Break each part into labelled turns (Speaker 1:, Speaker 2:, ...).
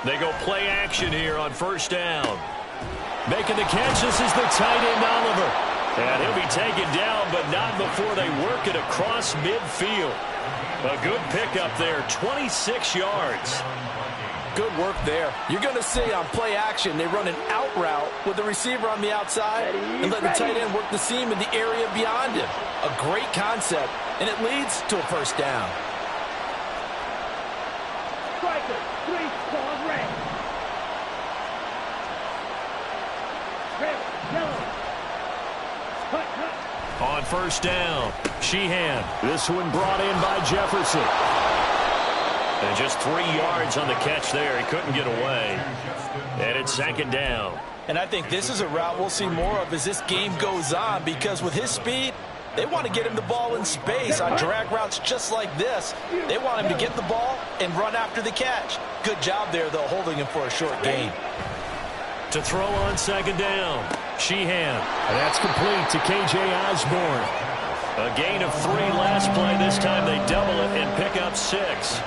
Speaker 1: They go play action here on first down. Making the catch, this is the tight end Oliver. And he'll be taken down, but not before they work it across midfield. A good pickup there, 26 yards.
Speaker 2: Good work there. You're going to see on play action, they run an out route with the receiver on the outside and let the tight end work the seam in the area beyond him. A great concept, and it leads to a first down.
Speaker 3: Striker, 3, ball red. Red, yellow.
Speaker 1: On first down, Sheehan. This one brought in by Jefferson. And just 3 yards on the catch there. He couldn't get away. And it's second down.
Speaker 2: And I think this is a route we'll see more of as this game goes on, because with his speed, they want to get him the ball in space on drag routes just like this. They want him to get the ball and run after the catch. Good job there, though, holding him for a short gain.
Speaker 1: To throw on second down, Sheehan. And that's complete to K.J. Osborne. A gain of 3 last play. This time they double it and pick up 6.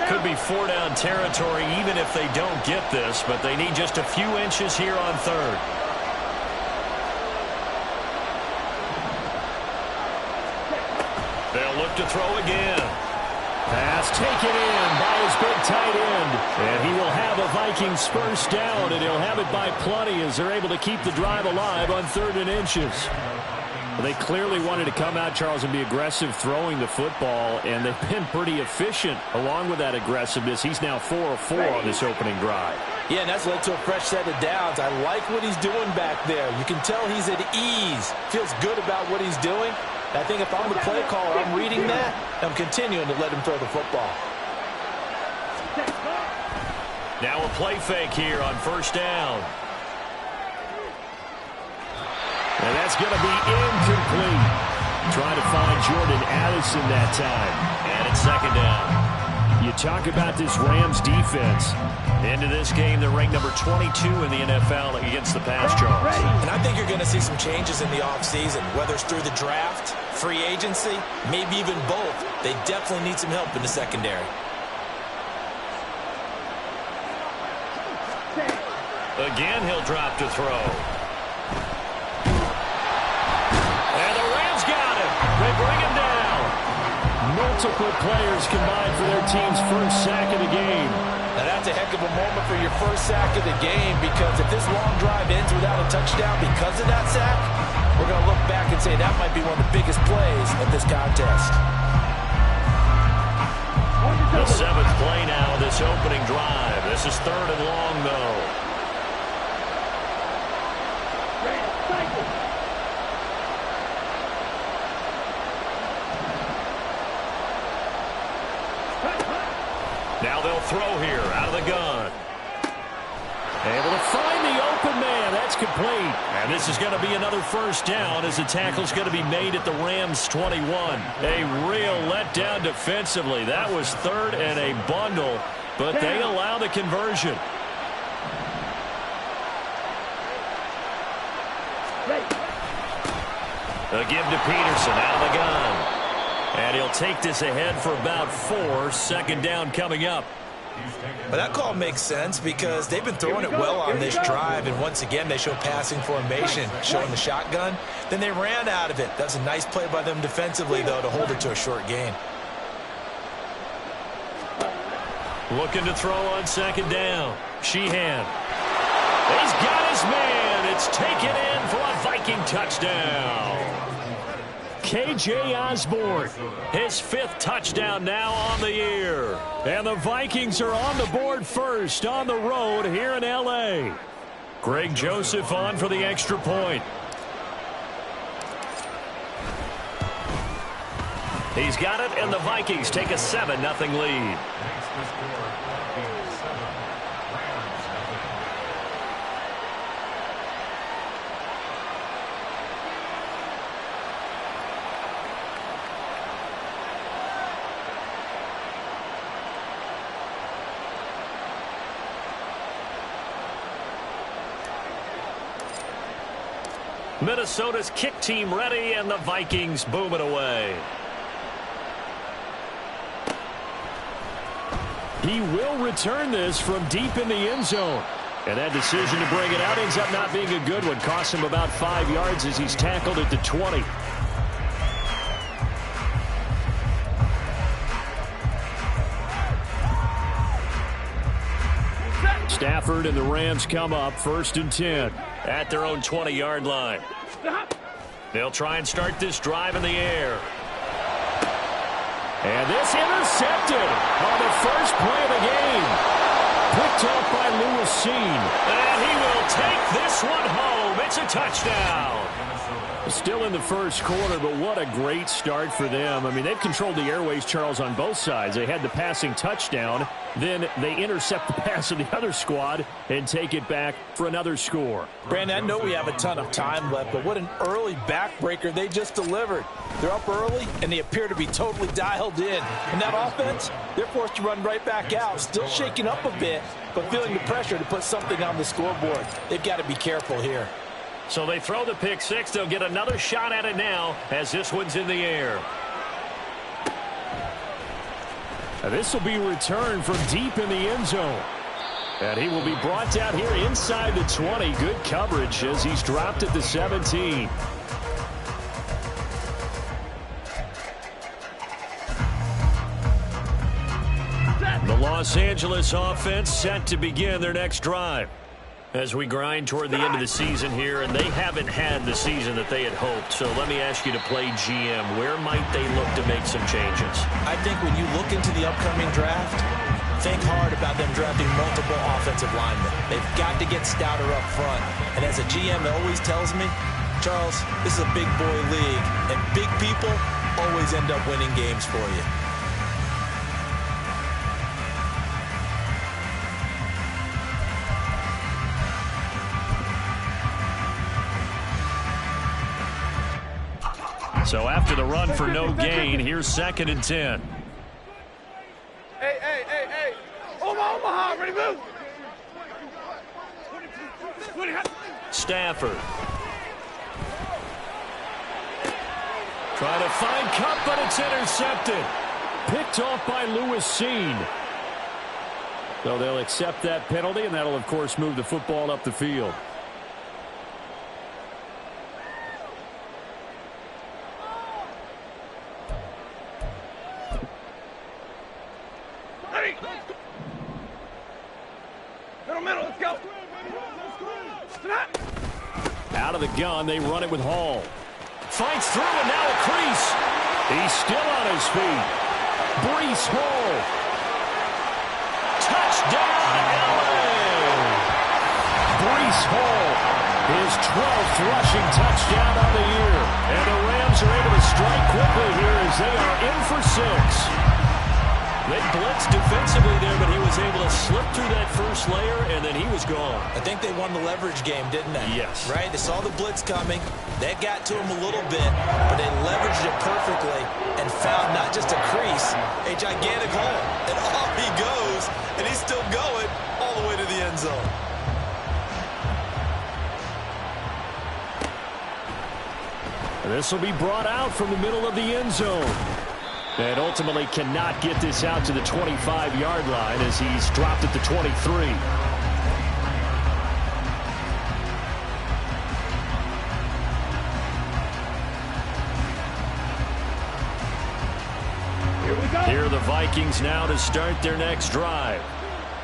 Speaker 1: Could be 4-down territory even if they don't get this, but they need just a few inches here on third. They'll look to throw again. Pass taken in by his big tight end. And he will have a Vikings first down, and he'll have it by plenty as they're able to keep the drive alive on 3rd and inches. Well, they clearly wanted to come out, Charles, and be aggressive throwing the football, and they've been pretty efficient along with that aggressiveness. He's now 4 of 4 on this opening drive.
Speaker 2: Yeah, and that's led to a fresh set of downs. I like what he's doing back there. You can tell he's at ease. Feels good about what he's doing. I think if I'm the play caller, I'm reading that, and I'm continuing to let him throw the football.
Speaker 1: Now a play fake here on first down. And that's going to be incomplete. Trying to find Jordan Addison that time. And it's second down. You talk about this Rams defense. Into this game, they're ranked number 22 in the NFL against the pass, Charles.
Speaker 2: And I think you're going to see some changes in the offseason, whether it's through the draft, free agency, maybe even both. They definitely need some help in the secondary.
Speaker 1: Again, he'll drop to throw. They bring him down. Multiple players combined for their team's first sack of the game.
Speaker 2: Now that's a heck of a moment for your first sack of the game, because if this long drive ends without a touchdown because of that sack, we're going to look back and say that might be one of the biggest plays of this contest.
Speaker 1: The 7th play now, this opening drive. This is 3rd and long, though. Now they'll throw here out of the gun. Able to find the open man. That's complete. And this is going to be another first down as the tackle's going to be made at the Rams' 21. A real letdown defensively. That was 3rd and a bundle, but they allow the conversion. A give to Peterson out of the gun. And he'll take this ahead for about 4. Second down coming up.
Speaker 2: But that call makes sense because they've been throwing it well on this drive, and once again they show passing formation, showing the shotgun. Then they ran out of it. That's a nice play by them defensively, though, to hold it to a short gain.
Speaker 1: Looking to throw on second down. Sheehan. He's got his man. It's taken in for a Viking touchdown. K.J. Osborne, his 5th touchdown now on the year. And the Vikings are on the board first on the road here in L.A. Greg Joseph on for the extra point. He's got it, and the Vikings take a 7-0 lead. Minnesota's kick team ready, and the Vikings boom it away. He will return this from deep in the end zone. And that decision to bring it out ends up not being a good one. Costs him about 5 yards as he's tackled at the 20. Stafford and the Rams come up 1st and 10 at their own 20-yard line. They'll try and start this drive in the air. And this intercepted on the first play of the game. Picked off by Lewis. And he will take this one home. It's a touchdown. Still in the first quarter, but what a great start for them. I mean, they've controlled the airways, Charles, on both sides. They had the passing touchdown. Then they intercept the pass of the other squad and take it back for another score.
Speaker 2: Brandon, I know we have a ton of time left, but what an early backbreaker they just delivered. They're up early, and they appear to be totally dialed in. And that offense, they're forced to run right back out, still shaking up a bit, but feeling the pressure to put something on the scoreboard. They've got to be careful here.
Speaker 1: So they throw the pick six. They'll get another shot at it now as this one's in the air. And this will be returned from deep in the end zone. And he will be brought down here inside the 20. Good coverage as he's dropped at the 17. The Los Angeles offense set to begin their next drive. As we grind toward the end of the season here, and they haven't had the season that they had hoped. So let me ask you to play GM. Where might they look to make some changes?
Speaker 2: I think when you look into the upcoming draft, think hard about them drafting multiple offensive linemen. They've got to get stouter up front. And as a GM always tells me, Charles, this is a big boy league, and big people always end up winning games for you.
Speaker 1: So after the run for no gain, here's 2nd and 10.
Speaker 3: Hey. Omaha, ready to move.
Speaker 1: Stafford. Trying to find Cup, but it's intercepted. Picked off by Lewis. So they'll accept that penalty, and that'll, of course, move the football up the field.
Speaker 3: Middle, let's go.
Speaker 1: Out of the gun, they run it with Hall. Fights through, and now a crease. He's still on his feet. Breece Hall. Touchdown, LA! Breece Hall, his 12th rushing touchdown on the year. And the Rams are able to strike quickly here as they are in for 6. They blitzed defensively there, but he was able to slip through that first layer, and then he was gone.
Speaker 2: I think they won the leverage game, didn't they?
Speaker 1: Yes.
Speaker 2: Right? They saw the blitz coming. That got to him a little bit, but they leveraged it perfectly and found not just a crease, a gigantic hole. And off he goes, and he's still going all the way to the end zone.
Speaker 1: This will be brought out from the middle of the end zone. And ultimately cannot get this out to the 25-yard line as he's dropped at the 23.
Speaker 3: Here we go.
Speaker 1: Here are the Vikings now to start their next drive.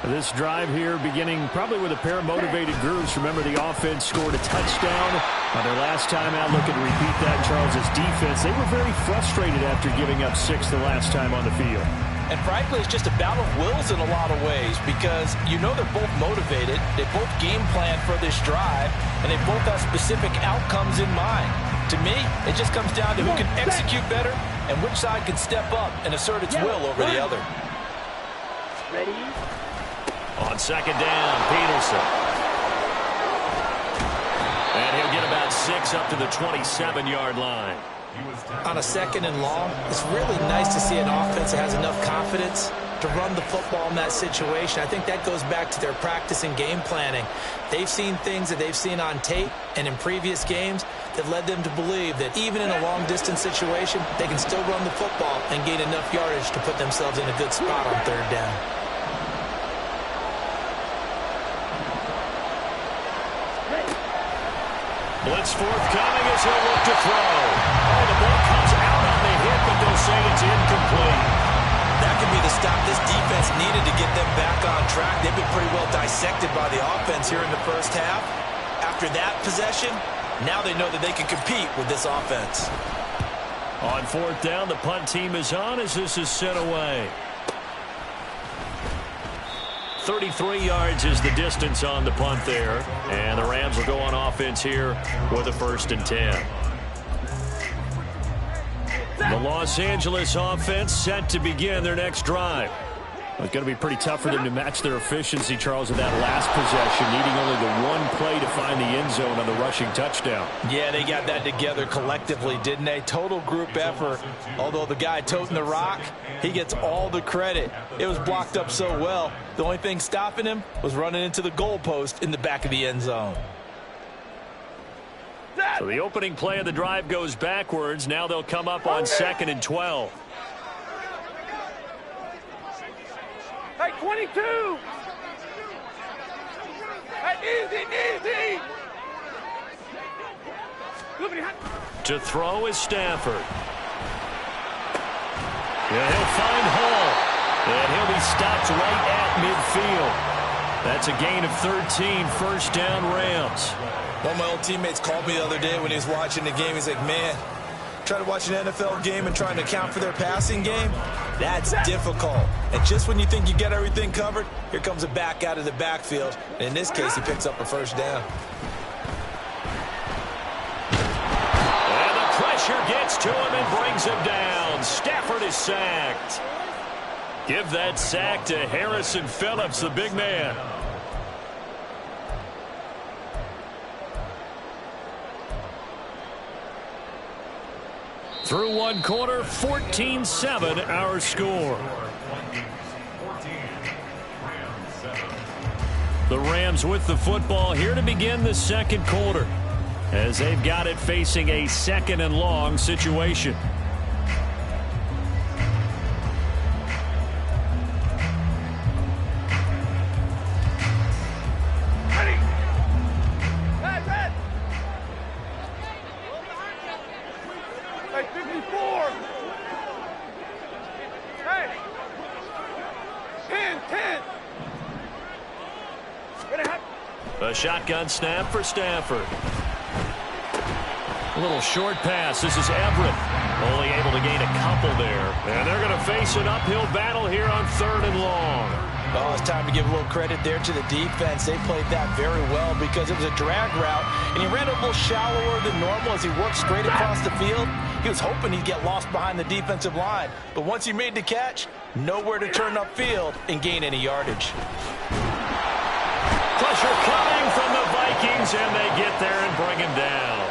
Speaker 1: This drive here beginning probably with a pair of motivated groups. Remember, the offense scored a touchdown on their last time out. Looking to repeat that. Charles's defense, they were very frustrated after giving up 6 the last time on the field.
Speaker 2: And frankly, it's just a battle of wills in a lot of ways because you know they're both motivated. They both game plan for this drive, and they both have specific outcomes in mind. To me, it just comes down to who can execute better and which side can step up and assert its will over the other.
Speaker 3: Ready?
Speaker 1: On 2nd down, Peterson. And he'll get about 6 up to the 27-yard line.
Speaker 2: On a 2nd and long, it's really nice to see an offense that has enough confidence to run the football in that situation. I think that goes back to their practice and game planning. They've seen things that they've seen on tape and in previous games that led them to believe that even in a long-distance situation, they can still run the football and gain enough yardage to put themselves in a good spot on third down.
Speaker 1: Blitz forthcoming as he'll look to throw. Oh, the ball comes out on the hit, but they'll say it's incomplete.
Speaker 2: That could be the stop this defense needed to get them back on track. They've been pretty well dissected by the offense here in the first half. After that possession, now they know that they can compete with this offense.
Speaker 1: On fourth down, the punt team is on as this is sent away. 33 yards is the distance on the punt there. And the Rams will go on offense here with a 1st and 10. The Los Angeles offense set to begin their next drive. It's going to be pretty tough for them to match their efficiency, Charles, in that last possession, needing only the one play to find the end zone on the rushing touchdown.
Speaker 2: Yeah, they got that together collectively, didn't they? Total group effort. Although the guy toting the rock, he gets all the credit. It was blocked up so well. The only thing stopping him was running into the goalpost in the back of the end zone.
Speaker 1: So the opening play of the drive goes backwards. Now they'll come up on 2nd and 12.
Speaker 3: Hey, 22! Hey, easy!
Speaker 1: To throw is Stafford. Yeah, he'll find Hall. And he'll be stopped right at midfield. That's a gain of 13, 1st down Rams.
Speaker 2: One of my old teammates called me the other day when he was watching the game. He's like, man, trying to watch an NFL game and trying to account for their passing game, that's difficult. And just when you think you get everything covered, here comes a back out of the backfield. And in this case, he picks up a 1st down.
Speaker 1: And the pressure gets to him and brings him down. Stafford is sacked. Give that sack to Harrison Phillips, the big man. Through one quarter, 14-7 our score. The Rams with the football here to begin the 2nd quarter as they've got it facing a 2nd and long situation. A shotgun snap for Stafford. A little short pass. This is Everett. Only able to gain a couple there. And they're going to face an uphill battle here on 3rd and long.
Speaker 2: Oh, it's time to give a little credit there to the defense. They played that very well because it was a drag route, and he ran a little shallower than normal as he worked straight across the field. He was hoping he'd get lost behind the defensive line. But once he made the catch, nowhere to turn upfield and gain any yardage.
Speaker 1: Pressure coming from the Vikings, and they get there and bring him down.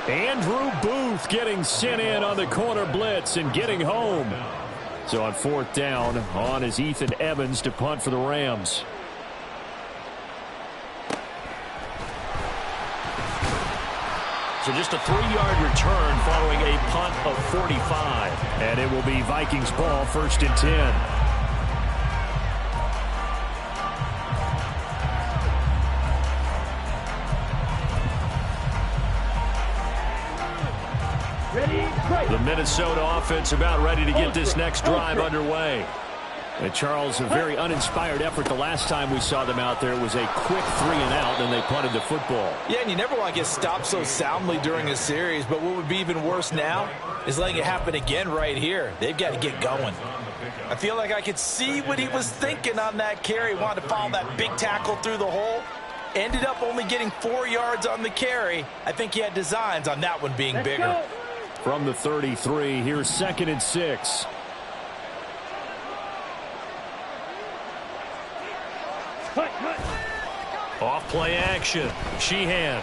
Speaker 1: Andrew Booth getting sent in on the corner blitz and getting home. So on 4th down, on is Ethan Evans to punt for the Rams. So just a 3-yard return following a punt of 45. And it will be Vikings ball, 1st and 10. The Minnesota offense about ready to get this next drive underway. And Charles, a very uninspired effort the last time we saw them out there. It was a quick 3 and out, and they punted the football.
Speaker 2: Yeah, and you never want to get stopped so soundly during a series, but what would be even worse now is letting it happen again right here. They've got to get going. I feel like I could see what he was thinking on that carry. He wanted to follow that big tackle through the hole. Ended up only getting 4 yards on the carry. I think he had designs on that one being bigger.
Speaker 1: From the 33, here's 2nd and 6. Off play action. Sheehan.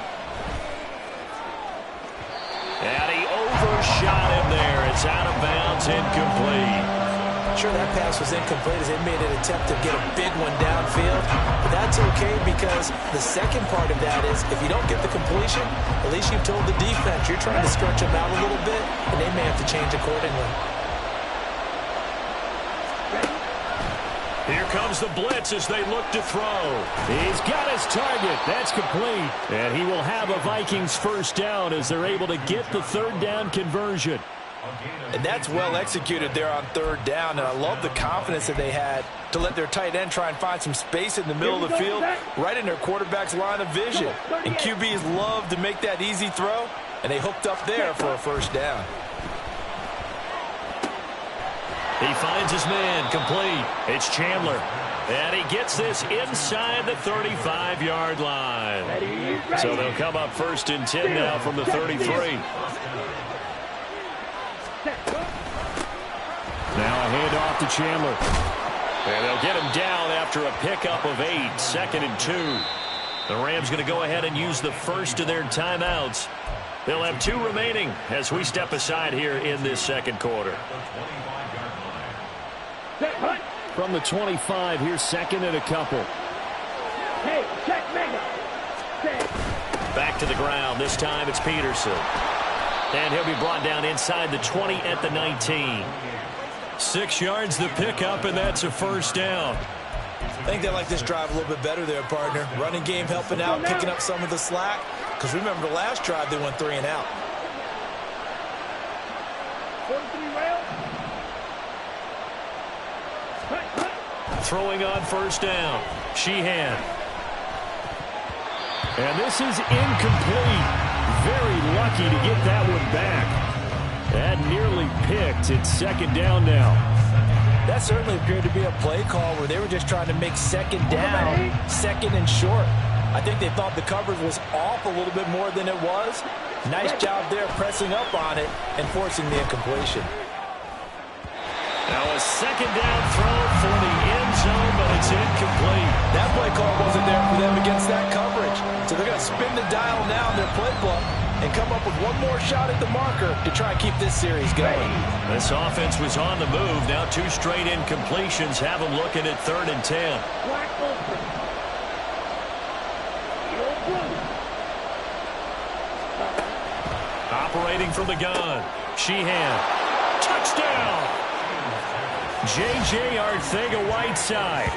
Speaker 1: And he overshot him there. It's out of bounds, incomplete.
Speaker 2: sure that pass was incomplete as they made an attempt to get a big one downfield. But that's okay because the second part of that is if you don't get the completion, at least you've told the defense you're trying to stretch them out a little bit, and they may have to change accordingly.
Speaker 1: Here comes the blitz as they look to throw. He's got his target. That's complete. And he will have a Vikings first down as they're able to get the third down conversion.
Speaker 2: And that's well executed there on third down. And I love the confidence that they had to let their tight end try and find some space in the middle of the field, right in their quarterback's line of vision. And QBs love to make that easy throw, and they hooked up there for a first down.
Speaker 1: He finds his man, complete. It's Chandler. And he gets this inside the 35-yard line. So they'll come up 1st and 10 now from the 33. Now a handoff to Chandler. And they'll get him down after a pickup of 8, 2nd and 2. The Rams going to go ahead and use the first of their timeouts. They'll have 2 remaining as we step aside here in this second quarter. From the 25, here's 2nd and a couple. Back to the ground. This time it's Peterson. And he'll be brought down inside the 20 at the 19. 6 yards the pickup, and that's a first down.
Speaker 2: I think they like this drive a little bit better there, partner. Running game helping out, picking up some of the slack. Because remember the last drive, they went 3 and out.
Speaker 1: Throwing on first down. Sheehan. And this is incomplete. Very lucky to get that one back. That nearly picked. It's 2nd down now.
Speaker 2: That certainly appeared to be a play call where they were just trying to make 2nd down, 2nd and short. I think they thought the coverage was off a little bit more than it was. Nice job there pressing up on it and forcing the incompletion.
Speaker 1: Now a 2nd down throw for the end zone, but it's incomplete.
Speaker 2: That play call wasn't there for them against that coverage. So they're going to spin the dial now in their playbook and come up with one more shot at the marker to try and keep this series going.
Speaker 1: This offense was on the move. Now 2 straight incompletions have them looking at 3rd and 10. Operating from the gun. Sheehan. Touchdown! J.J. Arcega-Whiteside.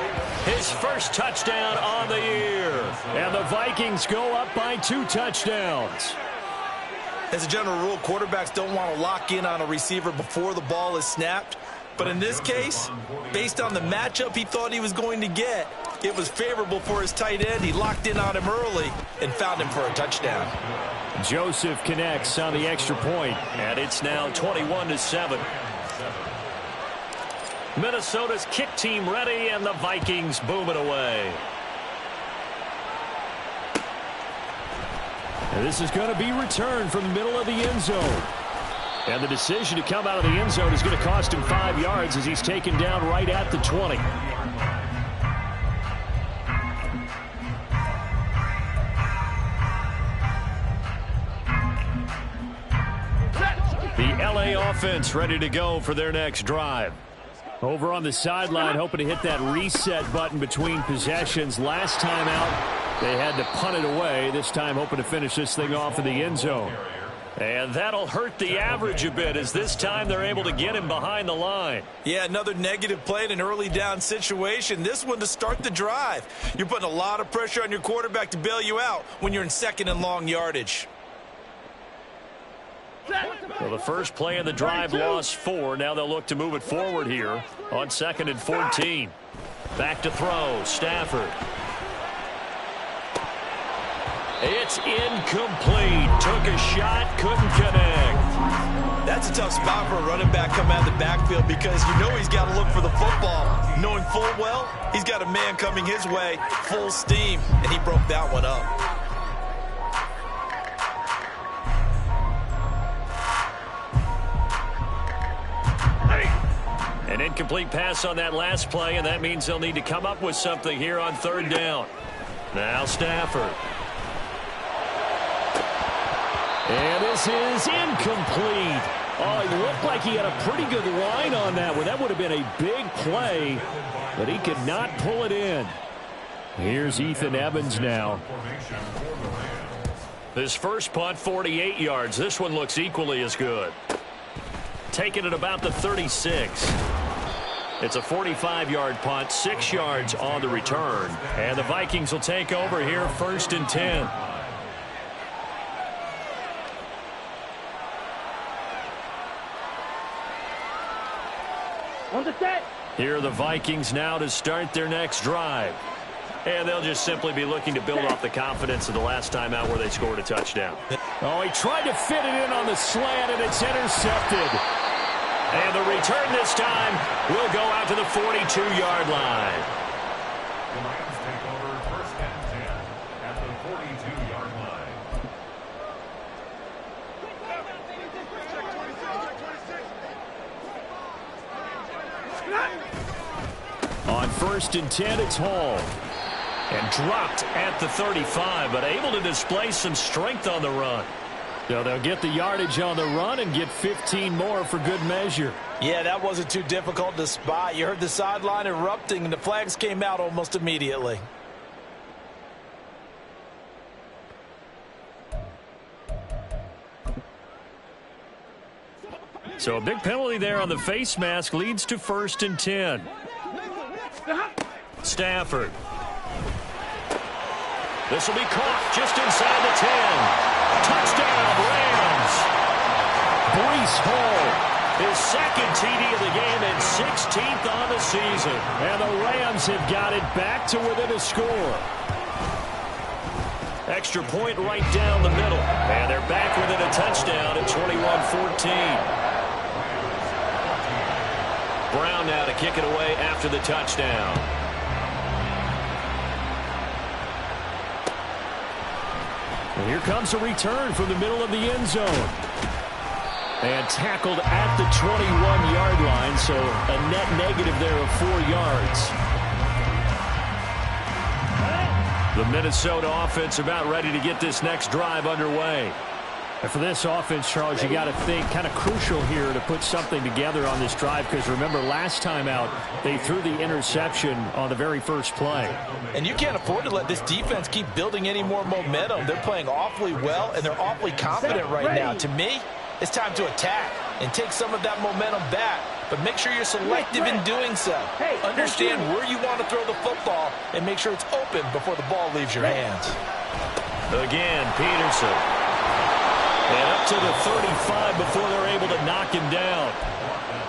Speaker 1: His first touchdown on the year. And the Vikings go up by 2 touchdowns.
Speaker 2: As a general rule, quarterbacks don't want to lock in on a receiver before the ball is snapped. But in this case, based on the matchup he thought he was going to get, it was favorable for his tight end. He locked in on him early and found him for a touchdown.
Speaker 1: Joseph connects on the extra point, and it's now 21-7. Minnesota's kick team ready, and the Vikings boom it away. And this is going to be returned from the middle of the end zone. And the decision to come out of the end zone is going to cost him 5 yards as he's taken down right at the 20. The LA offense ready to go for their next drive. Over on the sideline, hoping to hit that reset button between possessions. Last time out, they had to punt it away. This time, hoping to finish this thing off in the end zone. And that'll hurt the average a bit, as this time they're able to get him behind the line.
Speaker 2: Yeah, another negative play in an early down situation. This one to start the drive. You're putting a lot of pressure on your quarterback to bail you out when you're in 2nd and long yardage.
Speaker 1: Well, the first play of the drive lost 4. Now they'll look to move it forward here on 2nd and 14. Back to throw. Stafford. It's incomplete. Took a shot, couldn't connect.
Speaker 2: That's a tough spot for a running back coming out of the backfield because you know he's got to look for the football, knowing full well he's got a man coming his way, full steam, and he broke that one up.
Speaker 1: An incomplete pass on that last play, and that means they'll need to come up with something here on 3rd down. Now Stafford. And this is incomplete. Oh, he looked like he had a pretty good line on that one. That would have been a big play, but he could not pull it in. Here's Ethan Evans now. This first punt, 48 yards. This one looks equally as good. Taking it about the 36. It's a 45-yard punt, 6 yards on the return. And the Vikings will take over here, 1st and 10.
Speaker 3: On the set.
Speaker 1: Here are the Vikings now to start their next drive. And they'll just simply be looking to build off the confidence of the last time out where they scored a touchdown. Oh, he tried to fit it in on the slant, and it's intercepted. And the return this time will go out to the 42-yard line.
Speaker 4: The Lions take over 1st and 10 at the 42-yard line.
Speaker 1: On 1st and 10, it's Hall. And dropped at the 35, but able to display some strength on the run. So they'll get the yardage on the run and get 15 more for good measure.
Speaker 2: Yeah, that wasn't too difficult to spot. You heard the sideline erupting, and the flags came out almost immediately.
Speaker 1: So a big penalty there on the face mask leads to 1st and 10. Stafford. This will be caught just inside the 10. Touchdown, Rams. Breece Hall, his 2nd TD of the game and 16th on the season. And the Rams have got it back to within a score. Extra point right down the middle. And they're back within a touchdown at 21-14. Brown now to kick it away after the touchdown. And here comes a return from the middle of the end zone. And tackled at the 21-yard line, so a net negative there of 4 yards. The Minnesota offense about ready to get this next drive underway. And for this offense, Charles, you got to think kind of crucial here to put something together on this drive, because remember last time out they threw the interception on the very first play.
Speaker 2: And you can't afford to let this defense keep building any more momentum. They're playing awfully well, and they're awfully confident right now. To me, it's time to attack and take some of that momentum back, but make sure you're selective in doing so. Understand where you want to throw the football and make sure it's open before the ball leaves your hands.
Speaker 1: Again, Peterson. And up to the 35 before they're able to knock him down.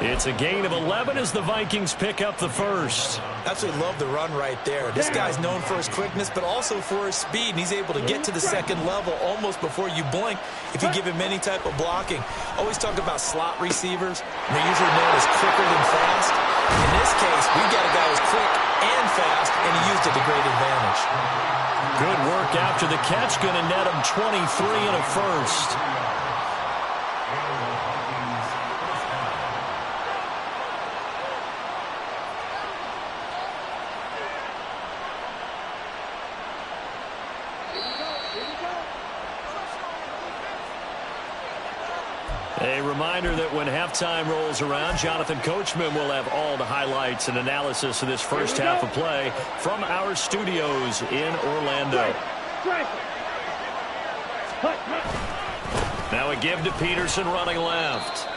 Speaker 1: It's a gain of 11 as the Vikings pick up the first.
Speaker 2: Absolutely love the run right there. This guy's known for his quickness, but also for his speed, and he's able to get to the second level almost before you blink if you give him any type of blocking. Always talk about slot receivers, and they're usually known as quicker than fast. In this case, we've got a guy who's quick and fast, and he used it to great advantage.
Speaker 1: Good work after the catch, going to net him 23 and a first. A reminder that when halftime rolls around, Jonathan Coachman will have all the highlights and analysis of this first half of play from our studios in Orlando. Now a give to Peterson running left.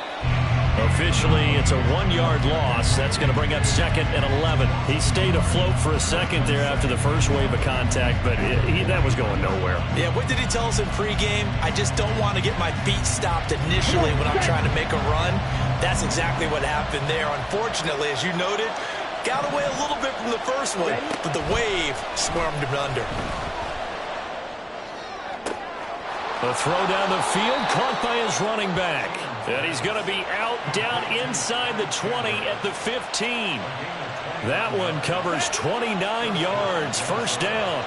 Speaker 1: Officially, it's a 1-yard loss. That's going to bring up 2nd and 11. He stayed afloat for a second there after the first wave of contact, but that was going nowhere.
Speaker 2: Yeah, what did he tell us in pregame? I just don't want to get my feet stopped initially when I'm trying to make a run. That's exactly what happened there. Unfortunately, as you noted, got away a little bit from the first one, but the wave swarmed him under.
Speaker 1: A throw down the field, caught by his running back. And he's going to be out down inside the 20 at the 15. That one covers 29 yards, first down.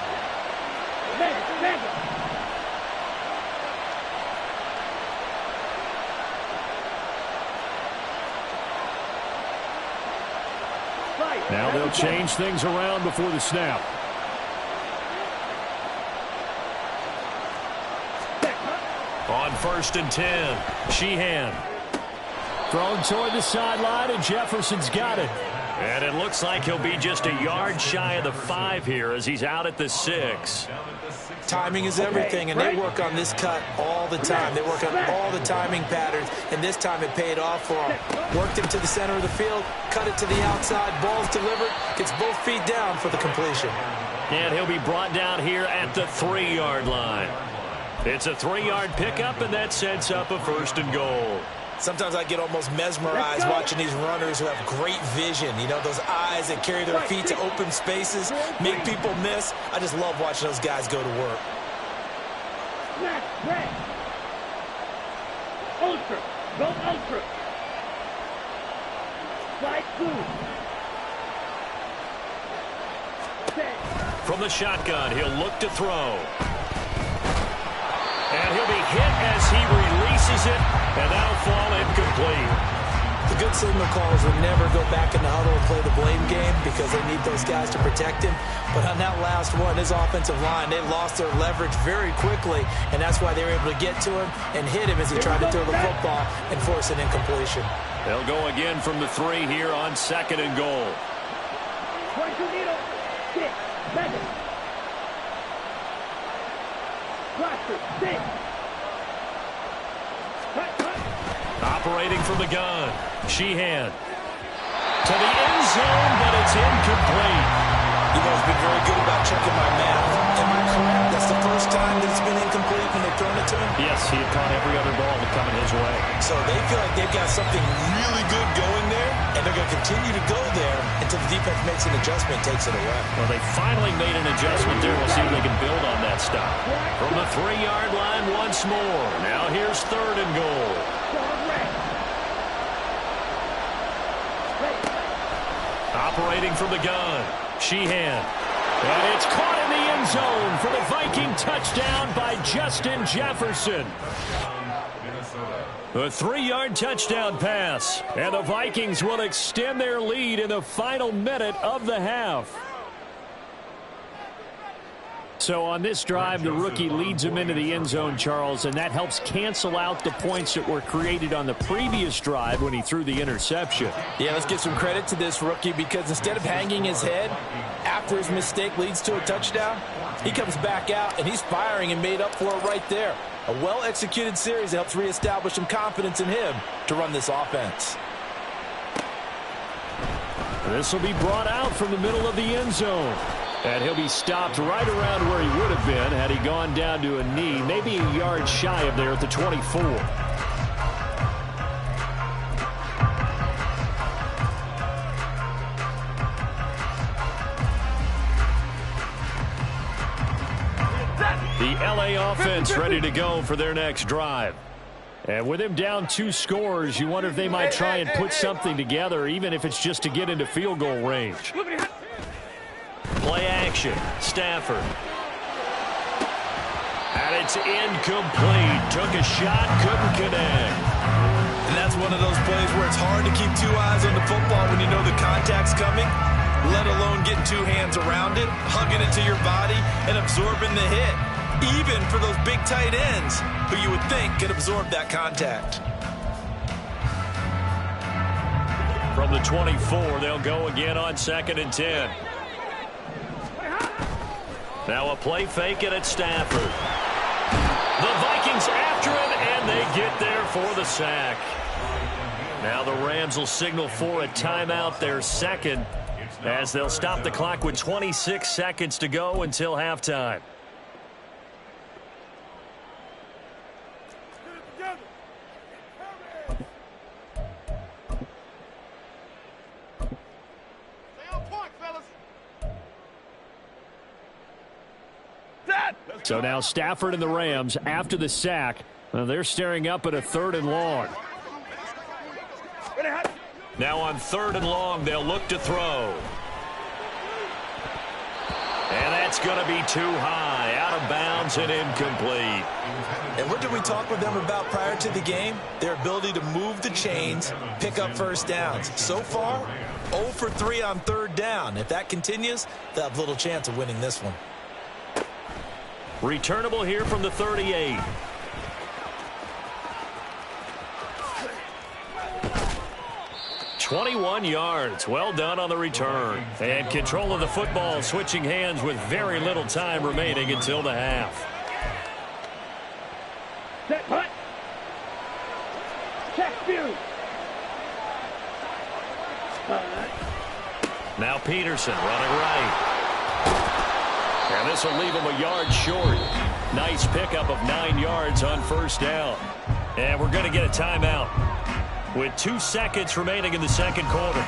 Speaker 1: Now they'll change things around before the snap. On 1st and 10, Sheehan. Thrown toward the sideline, and Jefferson's got it. And it looks like he'll be just a yard shy of the 5 here as he's out at the 6.
Speaker 2: Timing is everything, and they work on this cut all the time. They work on all the timing patterns, and this time it paid off for him. Worked him to the center of the field, cut it to the outside, ball's delivered, gets both feet down for the completion.
Speaker 1: And he'll be brought down here at the 3-yard line. It's a 3-yard pickup, and that sets up a 1st and goal.
Speaker 2: Sometimes I get almost mesmerized watching these runners who have great vision. You know, those eyes that carry their feet to open spaces, make people miss. I just love watching those guys go to work.
Speaker 3: Ultra. Go ultra. Slide through.
Speaker 1: From the shotgun, he'll look to throw. And he'll be hit as he releases it, and that'll fall incomplete.
Speaker 2: The good signal callers would never go back in the huddle and play the blame game because they need those guys to protect him. But on that last one, his offensive line, they lost their leverage very quickly, and that's why they were able to get to him and hit him as he tried to throw the football and force an incompletion.
Speaker 1: They'll go again from the 3 here on 2nd and goal.
Speaker 3: 22 needle. 6 seconds. Cluster. 6.
Speaker 1: Operating from the gun. Sheehan. To the end zone, but it's incomplete.
Speaker 2: You guys have been very good about checking my math. Am I correct? That's the first time that it's been incomplete when they've thrown it to him?
Speaker 1: Yes, he had caught every other ball that coming his way.
Speaker 2: So they feel like they've got something really good going there, and they're going to continue to go there until the defense makes an adjustment and takes it away.
Speaker 1: Well, they finally made an adjustment there. We'll see if they can build on that stop. From the 3-yard line once more. Now here's 3rd and goal. Operating from the gun. Sheehan. And it's caught in the end zone for the Viking touchdown by Justin Jefferson. A 3-yard touchdown pass. And the Vikings will extend their lead in the final minute of the half. So on this drive, the rookie leads him into the end zone, Charles, and that helps cancel out the points that were created on the previous drive when he threw the interception.
Speaker 2: Yeah, let's give some credit to this rookie because instead of hanging his head after his mistake leads to a touchdown, he comes back out and he's firing and made up for it right there. A well-executed series that helps reestablish some confidence in him to run this offense.
Speaker 1: This will be brought out from the middle of the end zone. And he'll be stopped right around where he would have been had he gone down to a knee, maybe a yard shy of there at the 24. The LA offense ready to go for their next drive. And with him down 2 scores, you wonder if they might try and put something together, even if it's just to get into field goal range. Play action. Stafford. And it's incomplete. Took a shot, couldn't connect.
Speaker 2: And that's one of those plays where it's hard to keep 2 eyes on the football when you know the contact's coming, let alone getting 2 hands around it, hugging it to your body, and absorbing the hit. Even for those big tight ends who you would think could absorb that contact.
Speaker 1: From the 24, they'll go again on 2nd and 10. Now a play fake it at Stafford. The Vikings after him, and they get there for the sack. Now the Rams will signal for a timeout, their second, as they'll stop the clock with 26 seconds to go until halftime. So now Stafford and the Rams, after the sack, they're staring up at a 3rd and long. Now on 3rd and long, they'll look to throw. And that's going to be too high, out of bounds and incomplete.
Speaker 2: And what did we talk with them about prior to the game? Their ability to move the chains, pick up first downs. So far, 0 for 3 on 3rd down. If that continues, they'll have little chance of winning this one.
Speaker 1: Returnable here from the 38. 21 yards. Well done on the return. And control of the football, switching hands with very little time remaining until the half.
Speaker 3: Set, punt. Check view.
Speaker 1: Now Peterson running right. And this will leave him a yard short. Nice pickup of 9 yards on first down. And we're going to get a timeout with 2 seconds remaining in the second quarter.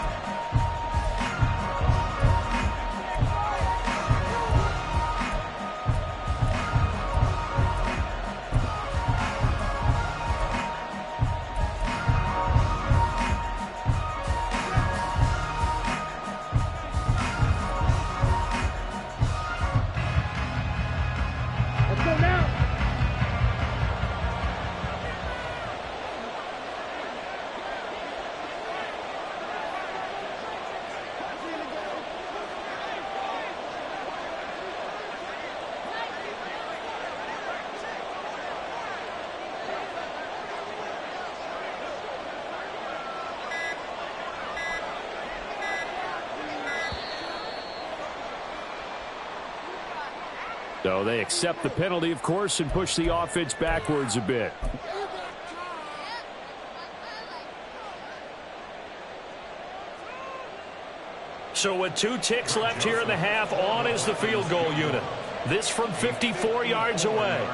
Speaker 3: Let's go now.
Speaker 5: So they accept the penalty, of course, and push the offense backwards a bit.
Speaker 1: So with 2 ticks left here in the half, on is the field goal unit. This from 54 yards away.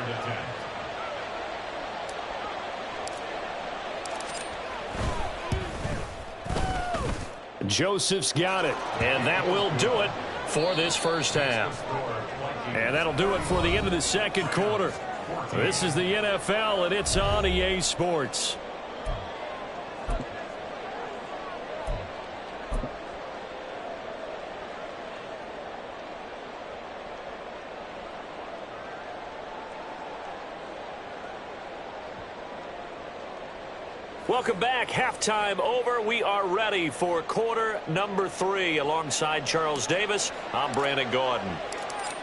Speaker 1: Joseph's got it, and that will do it for this first half. And that'll do it for the end of the second quarter. This is the NFL, and it's on EA Sports. Welcome back. Halftime over. We are ready for quarter number 3. Alongside Charles Davis, I'm Brandon Gordon.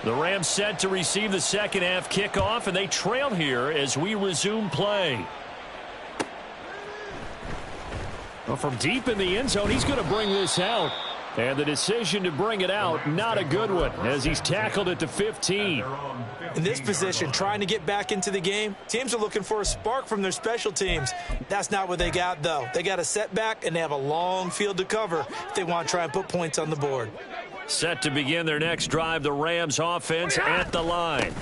Speaker 1: The Rams set to receive the second half kickoff, and they trail here as we resume play. Well, from deep in the end zone, he's going to bring this out. And the decision to bring it out, not a good one, as he's tackled at the 15.
Speaker 2: In this position, trying to get back into the game, teams are looking for a spark from their special teams. That's not what they got, though. They got a setback, and they have a long field to cover if they want to try and put points on the board.
Speaker 1: Set to begin their next drive, the Rams offense at the line.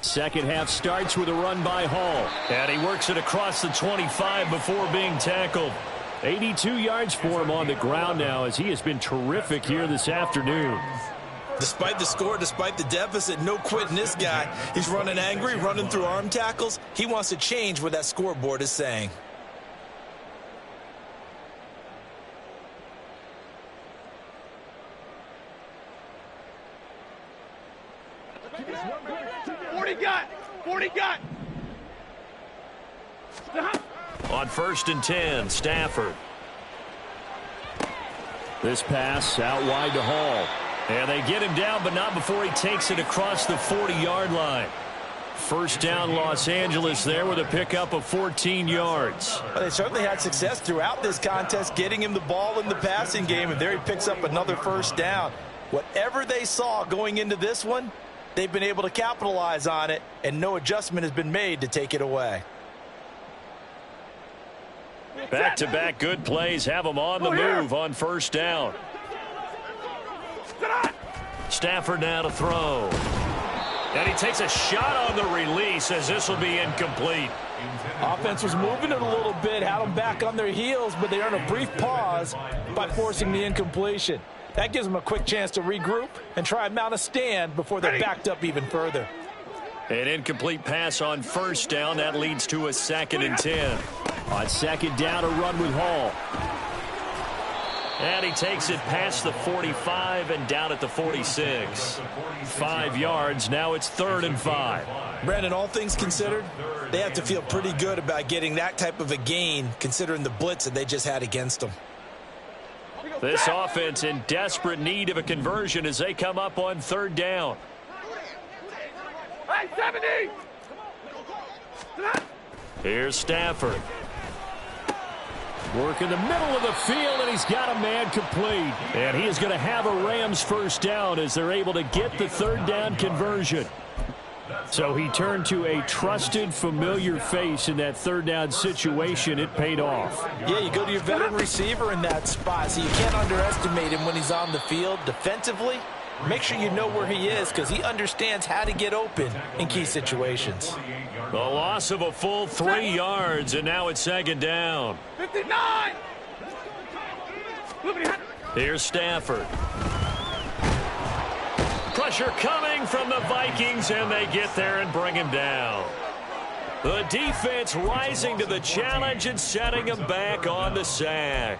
Speaker 1: Second half starts with a run by Hall. And he works it across the 25 before being tackled. 82 yards for him on the ground now, as he has been terrific here this afternoon.
Speaker 2: Despite the score, despite the deficit, no quitting this guy. He's running angry, running through arm tackles. He wants to change what that scoreboard is saying.
Speaker 1: On 1st and 10, Stafford. This pass out wide to Hall. And they get him down, but not before he takes it across the 40-yard line. First down, Los Angeles there with a pickup of 14 yards.
Speaker 2: Well, they certainly had success throughout this contest, getting him the ball in the passing game, and there he picks up another first down. Whatever they saw going into this one, they've been able to capitalize on it, and no adjustment has been made to take it away.
Speaker 1: Back-to-back good plays have them on the move on first down. Stafford now to throw. And he takes a shot on the release, as this will be incomplete.
Speaker 2: Offense was moving it a little bit, had them back on their heels, but they earned a brief pause by forcing the incompletion. That gives them a quick chance to regroup and try and mount a stand before they're backed up even further.
Speaker 1: An incomplete pass on first down. That leads to a 2nd and 10. On second down, a run with Hall. And he takes it past the 45 and down at the 46. 5 yards. Now it's 3rd and 5.
Speaker 2: Brandon, all things considered, they have to feel pretty good about getting that type of a gain, considering the blitz that they just had against them.
Speaker 1: This offense in desperate need of a conversion as they come up on 3rd down.
Speaker 3: Hey, 70!
Speaker 1: Here's Stafford.
Speaker 5: Work in the middle of the field, and he's got a man complete. And he is going to have a Rams first down as they're able to get the third down conversion. So he turned to a trusted, familiar face in that third down situation. It paid off.
Speaker 2: Yeah, you go to your veteran receiver in that spot, so you can't underestimate him when he's on the field. Defensively, make sure you know where he is because he understands how to get open in key situations.
Speaker 1: The loss of a full 3 yards, and now it's second down.
Speaker 3: 59!
Speaker 1: Here's Stafford. Pressure coming from the Vikings, and they get there and bring him down. The defense rising to the challenge and setting him back on the sack.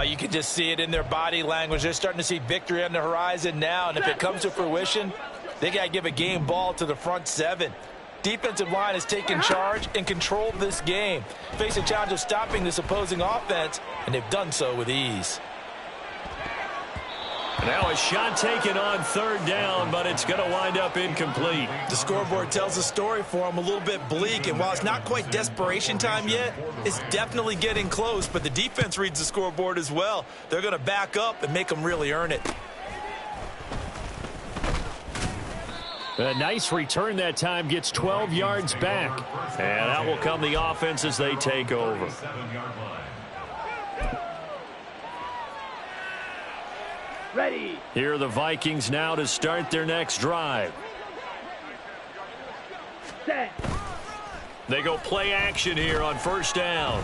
Speaker 2: You can just see it in their body language. They're starting to see victory on the horizon now, and if it comes to fruition, they got to give a game ball to the front seven. Defensive line has taken charge and controlled this game. Face a challenge of stopping this opposing offense, and they've done so with ease.
Speaker 1: Now a shot taken on third down, but it's going to wind up incomplete.
Speaker 2: The scoreboard tells a story for them, a little bit bleak, and while it's not quite desperation time yet, it's definitely getting close, but the defense reads the scoreboard as well. They're going to back up and make them really earn it.
Speaker 5: A nice return that time, gets 12 yards back.
Speaker 1: And out will come the offense as they take over.
Speaker 3: Ready.
Speaker 1: Here are the Vikings now to start their next drive.
Speaker 3: Set.
Speaker 1: They go play action here on first down.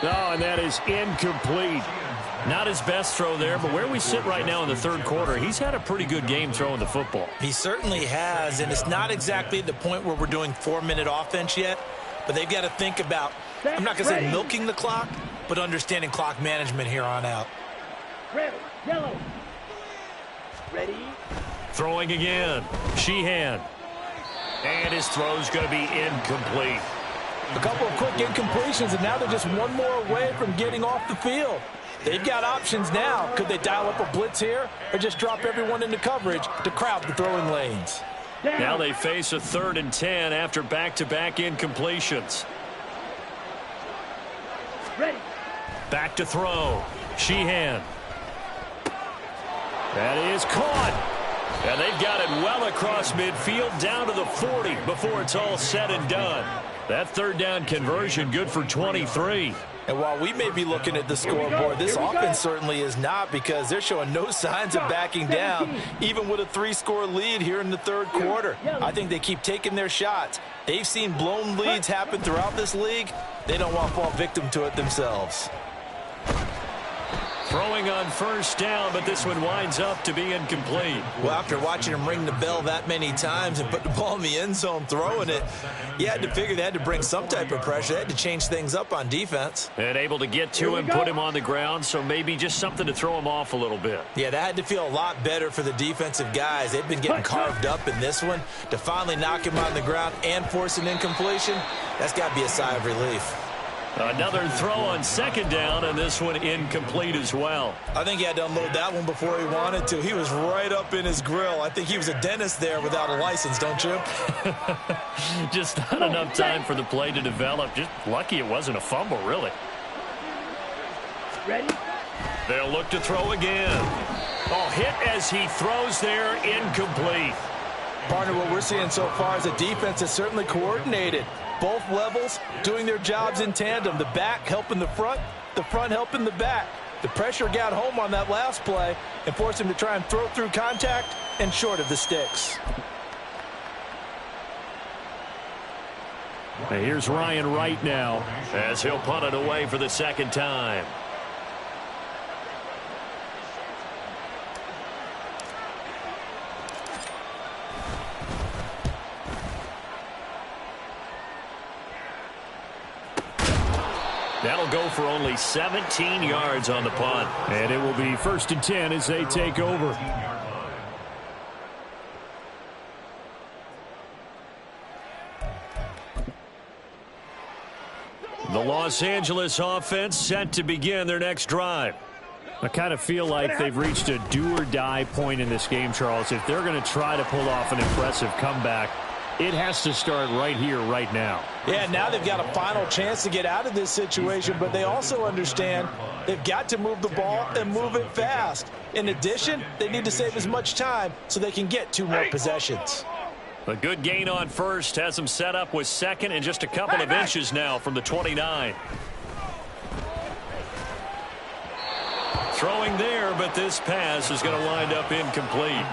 Speaker 5: Oh, and that is incomplete.
Speaker 1: Not his best throw there, but where we sit right now in the third quarter, he's had a pretty good game throwing the football.
Speaker 2: He certainly has, and it's not exactly the point where we're doing 4-minute offense yet, but they've got to think about, I'm not going to say milking the clock, but understanding clock management here on out.
Speaker 3: Red, yellow. Ready.
Speaker 1: Throwing again. Sheehan. And his throw's going to be incomplete.
Speaker 2: A couple of quick incompletions, and now they're just one more away from getting off the field. They've got options now. Could they dial up a blitz here or just drop everyone into coverage to crowd the throwing lanes?
Speaker 3: Down.
Speaker 1: Now they face a 3rd and 10 after back-to-back incompletions.
Speaker 3: Ready.
Speaker 1: Back to throw. Sheehan. That is caught. And they've got it well across midfield down to the 40 before it's all said and done. That third down conversion good for 23.
Speaker 2: And while we may be looking at the scoreboard, this offense certainly is not because they're showing no signs of backing down, even with a 3-score lead here in the third quarter. I think they keep taking their shots. They've seen blown leads happen throughout this league. They don't want to fall victim to it themselves.
Speaker 1: Throwing on first down, but this one winds up to be incomplete.
Speaker 2: Well, after watching him ring the bell that many times and put the ball in the end zone throwing it, you had to figure they had to bring some type of pressure. They had to change things up on defense.
Speaker 1: And able to get to him, put him on the ground, so maybe just something to throw him off a little bit.
Speaker 2: Yeah, that had to feel a lot better for the defensive guys. They've been getting carved up in this one. To finally knock him on the ground and force an incompletion, that's got to be a sigh of relief.
Speaker 1: Another throw on second down, and this one incomplete as well.
Speaker 2: I think he had to unload that one before he wanted to. He was right up in his grill. I think he was a dentist there without a license, don't you?
Speaker 1: Just not enough time for the play to develop. Just lucky it wasn't a fumble, really.
Speaker 3: Ready.
Speaker 1: They'll look to throw again. Oh, hit as he throws there, incomplete.
Speaker 2: Partner, what we're seeing so far is the defense is certainly coordinated. Both levels doing their jobs in tandem. The back helping the front helping the back. The pressure got home on that last play and forced him to try and throw through contact and short of the sticks.
Speaker 5: Here's Ryan Wright now,
Speaker 1: as he'll punt it away for the second time. That'll go for only 17 yards on the punt.
Speaker 5: And it will be 1st and 10 as they take over.
Speaker 1: The Los Angeles offense set to begin their next drive.
Speaker 5: I kind of feel like they've reached a do-or-die point in this game, Charles. If they're going to try to pull off an impressive comeback, It has to start right here, right now.
Speaker 2: Yeah, now they've got a final chance to get out of this situation, but they also understand they've got to move the ball and move it fast. In addition, they need to save as much time so they can get 2 more possessions.
Speaker 5: A good gain on first has them set up with second and just a couple of inches now from the 29. Throwing there, but this pass is going to wind up incomplete.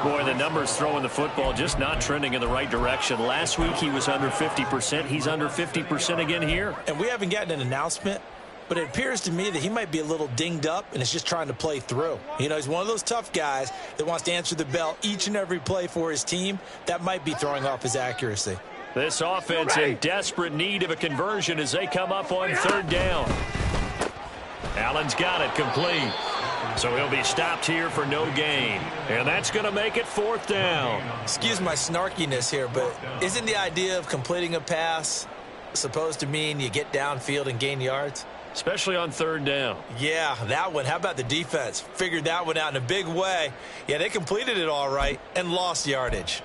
Speaker 5: Boy, the numbers throwing the football just not trending in the right direction. Last week he was under 50%. He's under 50% again here.
Speaker 2: And we haven't gotten an announcement, but it appears to me that he might be a little dinged up and is just trying to play through. You know, he's one of those tough guys that wants to answer the bell each and every play for his team. That might be throwing off his accuracy.
Speaker 5: This offense in desperate need of a conversion as they come up on 3rd down. Allen's got it complete. So he'll be stopped here for no gain. And that's going to make it 4th down.
Speaker 2: Excuse my snarkiness here, but isn't the idea of completing a pass supposed to mean you get downfield and gain yards?
Speaker 5: Especially on 3rd down.
Speaker 2: Yeah, that one. How about the defense? Figured that one out in a big way. Yeah, they completed it all right and lost yardage.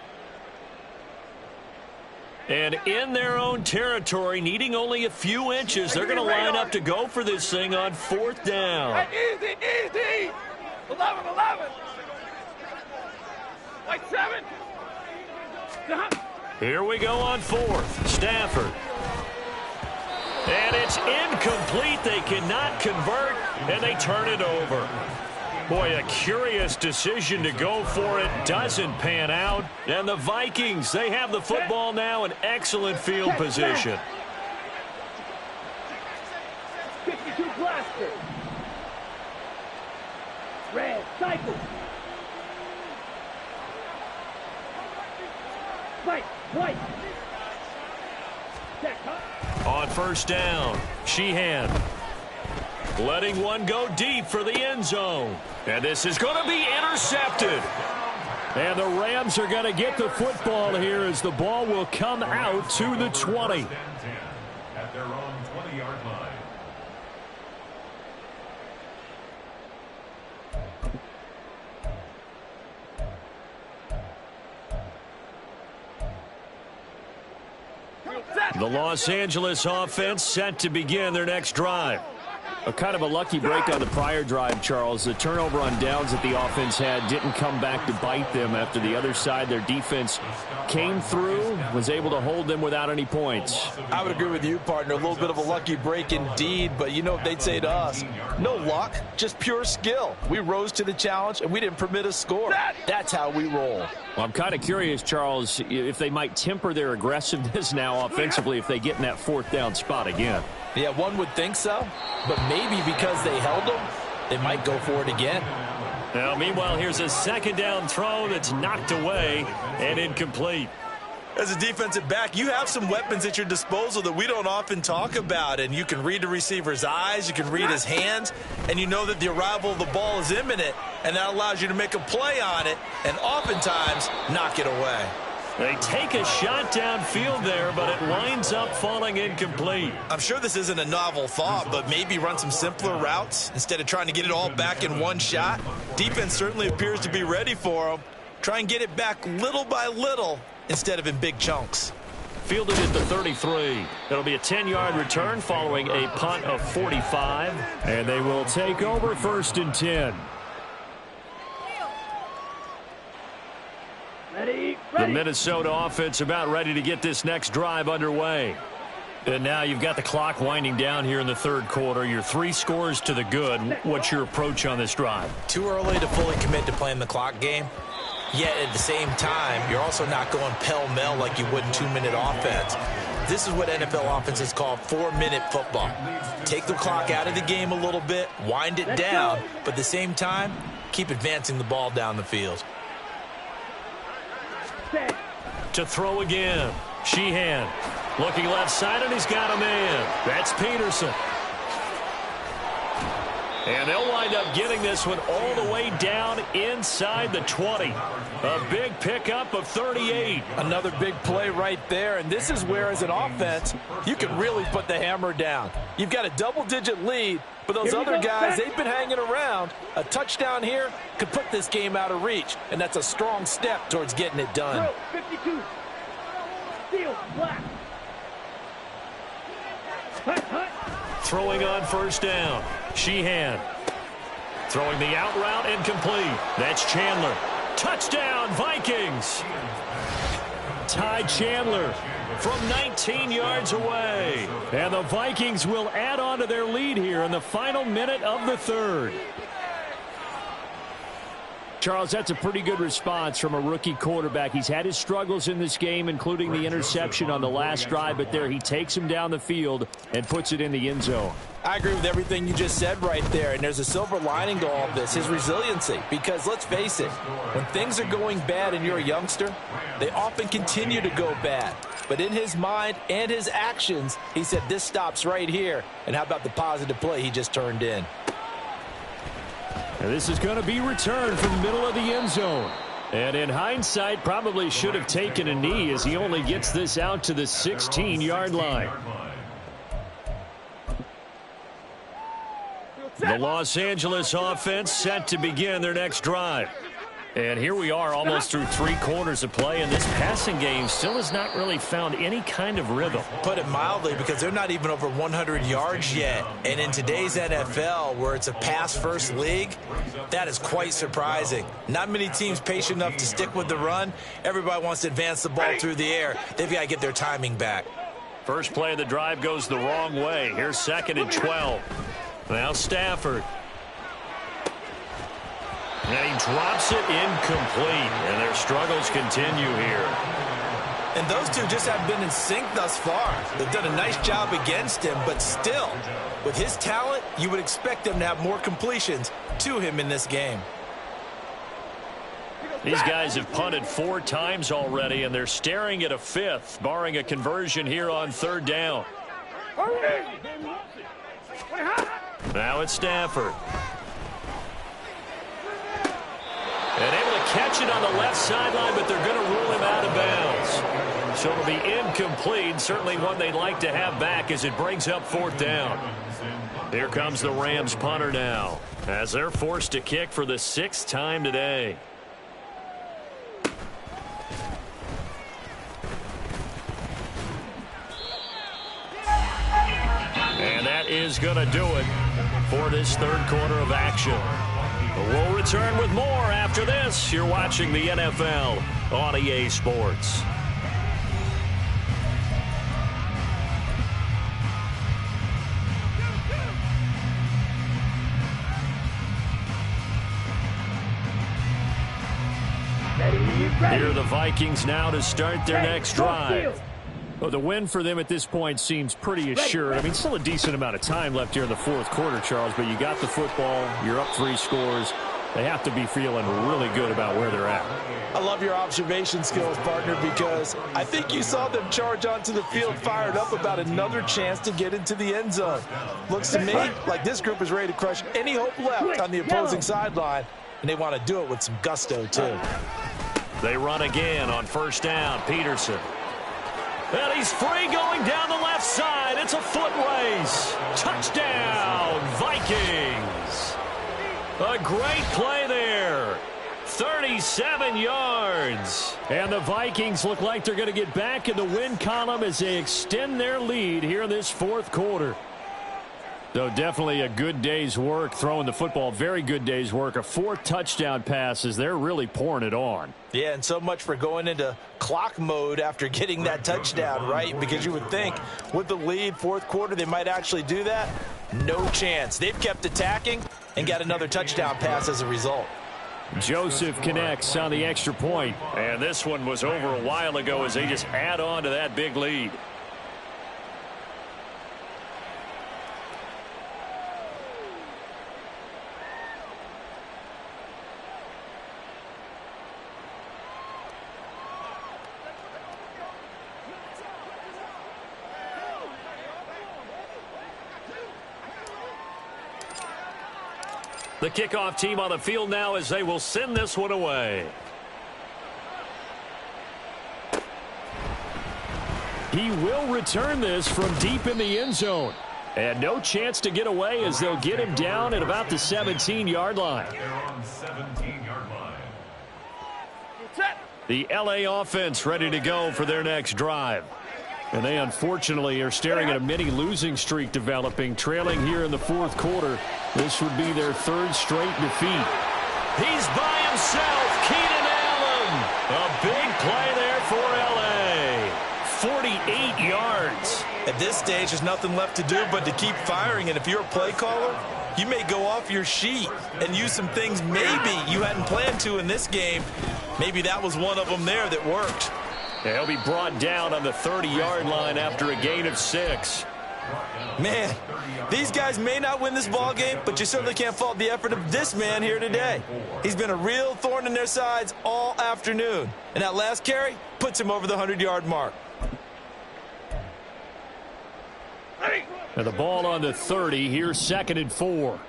Speaker 5: And in their own territory, needing only a few inches, they're going to line up to go for this thing on 4th down.
Speaker 3: Easy, easy. 11, 11. Like 7.
Speaker 5: Here we go on 4th. Stafford. And it's incomplete. They cannot convert, and they turn it over. Boy, a curious decision to go for it. Doesn't pan out. And the Vikings, they have the football now in excellent field position.
Speaker 3: 52 blaster. Red, cycle. White. Check, huh?
Speaker 5: On 1st down, Sheehan. Letting one go deep for the end zone. And this is going to be intercepted. And the Rams are going to get the football here as the ball will come out to the 20.
Speaker 4: At their own 20-yard line.
Speaker 5: The Los Angeles offense set to begin their next drive. A kind of a lucky break on the prior drive, Charles. The turnover on downs that the offense had didn't come back to bite them after the other side. Their defense came through, was able to hold them without any points.
Speaker 2: I would agree with you, partner. A little bit of a lucky break indeed, but you know what they'd say to us? No luck, just pure skill. We rose to the challenge, and we didn't permit a score. That's how we roll.
Speaker 5: Well, I'm kind of curious, Charles, if they might temper their aggressiveness now offensively if they get in that 4th down spot again.
Speaker 2: Yeah, one would think so, but maybe because they held them, they might go for it again.
Speaker 5: Now, meanwhile, here's a 2nd down throw that's knocked away and incomplete.
Speaker 2: As a defensive back, you have some weapons at your disposal that we don't often talk about, and you can read the receiver's eyes, you can read his hands, and you know that the arrival of the ball is imminent, and that allows you to make a play on it and oftentimes knock it away.
Speaker 5: They take a shot downfield there, but it winds up falling incomplete.
Speaker 2: I'm sure this isn't a novel thought, but maybe run some simpler routes instead of trying to get it all back in one shot. Defense certainly appears to be ready for them. Try and get it back little by little instead of in big chunks.
Speaker 5: Fielded at the 33. It'll be a 10-yard return following a punt of 45, and they will take over 1st and 10.
Speaker 3: Ready.
Speaker 5: The Minnesota offense about ready to get this next drive underway. And now you've got the clock winding down here in the 3rd quarter. You're 3 scores to the good. What's your approach on this drive?
Speaker 2: Too early to fully commit to playing the clock game. Yet at the same time, you're also not going pell-mell like you would in 2-minute offense. This is what NFL offenses call 4-minute football. Take the clock out of the game a little bit, wind it down, but at the same time, keep advancing the ball down the field.
Speaker 5: To throw again. Sheehan looking left side, and he's got a man. That's Peterson. And they'll wind up getting this one all the way down inside the 20. A big pickup of 38.
Speaker 2: Another big play right there, and this is where, as an offense, you can really put the hammer down. You've got a double-digit lead, but those other guys, they've been hanging around. A touchdown here could put this game out of reach, and that's a strong step towards getting it done.
Speaker 3: 52. Steal, black. Hut, hut.
Speaker 5: Throwing on first down. Sheehan. Throwing the out route incomplete. That's Chandler. Touchdown, Vikings. Ty Chandler from 19 yards away. And the Vikings will add on to their lead here in the final minute of the third. Charles, that's a pretty good response from a rookie quarterback. He's had his struggles in this game, including the interception on the last drive, but there he takes him down the field and puts it in the end zone.
Speaker 2: I agree with everything you just said right there, and there's a silver lining to all of this, his resiliency. Because let's face it, when things are going bad and you're a youngster, they often continue to go bad. But in his mind and his actions, he said this stops right here. And how about the positive play he just turned in?
Speaker 5: And this is going to be returned from the middle of the end zone. And in hindsight, probably should have taken a knee as he only gets this out to the 16-yard line. The Los Angeles offense set to begin their next drive. And here we are almost through 3 quarters of play, and this passing game still has not really found any kind of rhythm.
Speaker 2: Put it mildly, because they're not even over 100 yards yet. And in today's NFL, where it's a pass-first league, that is quite surprising. Not many teams patient enough to stick with the run. Everybody wants to advance the ball through the air. They've got to get their timing back.
Speaker 5: First play of the drive goes the wrong way. Here's 2nd and 12. Now Stafford. And he drops it incomplete, and their struggles continue here.
Speaker 2: And those two just haven't been in sync thus far. They've done a nice job against him, but still, with his talent, you would expect them to have more completions to him in this game.
Speaker 5: These guys have punted 4 times already, and they're staring at a 5th, barring a conversion here on 3rd down. Now it's Stafford. And able to catch it on the left sideline, but they're going to rule him out of bounds. So it'll be incomplete, certainly one they'd like to have back as it brings up 4th down. Here comes the Rams punter now, as they're forced to kick for the 6th time today. And that is going to do it for this 3rd quarter of action. We'll return with more after this. You're watching the NFL on EA Sports. Here are the Vikings now to start their next drive. Well, the win for them at this point seems pretty assured. I mean, still a decent amount of time left here in the 4th quarter, Charles, but you got the football, you're up 3 scores. They have to be feeling really good about where they're at.
Speaker 2: I love your observation skills, partner, because I think you saw them charge onto the field fired up about another chance to get into the end zone. Looks to me like this group is ready to crush any hope left on the opposing sideline, and they want to do it with some gusto, too.
Speaker 5: They run again on 1st down. Peterson. And he's free going down the left side. It's a foot race. Touchdown, Vikings. A great play there. 37 yards. And the Vikings look like they're going to get back in the win column as they extend their lead here in this 4th quarter. So definitely a good day's work throwing the football. Very good day's work. A 4th touchdown pass as they're really pouring it on.
Speaker 2: Yeah, and so much for going into clock mode after getting that touchdown, right? Because you would think with the lead, 4th quarter, they might actually do that. No chance. They've kept attacking and got another touchdown pass as a result.
Speaker 5: Joseph connects on the extra point. And this one was over a while ago as they just add on to that big lead. The kickoff team on the field now as they will send this one away. He will return this from deep in the end zone. And no chance to get away as they'll get him down at about the 17-yard line. The LA offense ready to go for their next drive. And they unfortunately are staring at a mini losing streak developing, trailing here in the fourth quarter. This would be their third straight defeat.
Speaker 1: He's by himself, Keenan Allen. A big play there for LA. 48 yards.
Speaker 2: At this stage, there's nothing left to do but to keep firing. And if you're a play caller, you may go off your sheet and use some things maybe you hadn't planned to in this game. Maybe that was one of them there that worked.
Speaker 5: He'll be brought down on the 30-yard line after a gain of 6.
Speaker 2: Man, these guys may not win this ball game, but you certainly can't fault the effort of this man here today. He's been a real thorn in their sides all afternoon. And that last carry puts him over the 100-yard mark.
Speaker 5: And the ball on the 30. Here's 2nd and 4.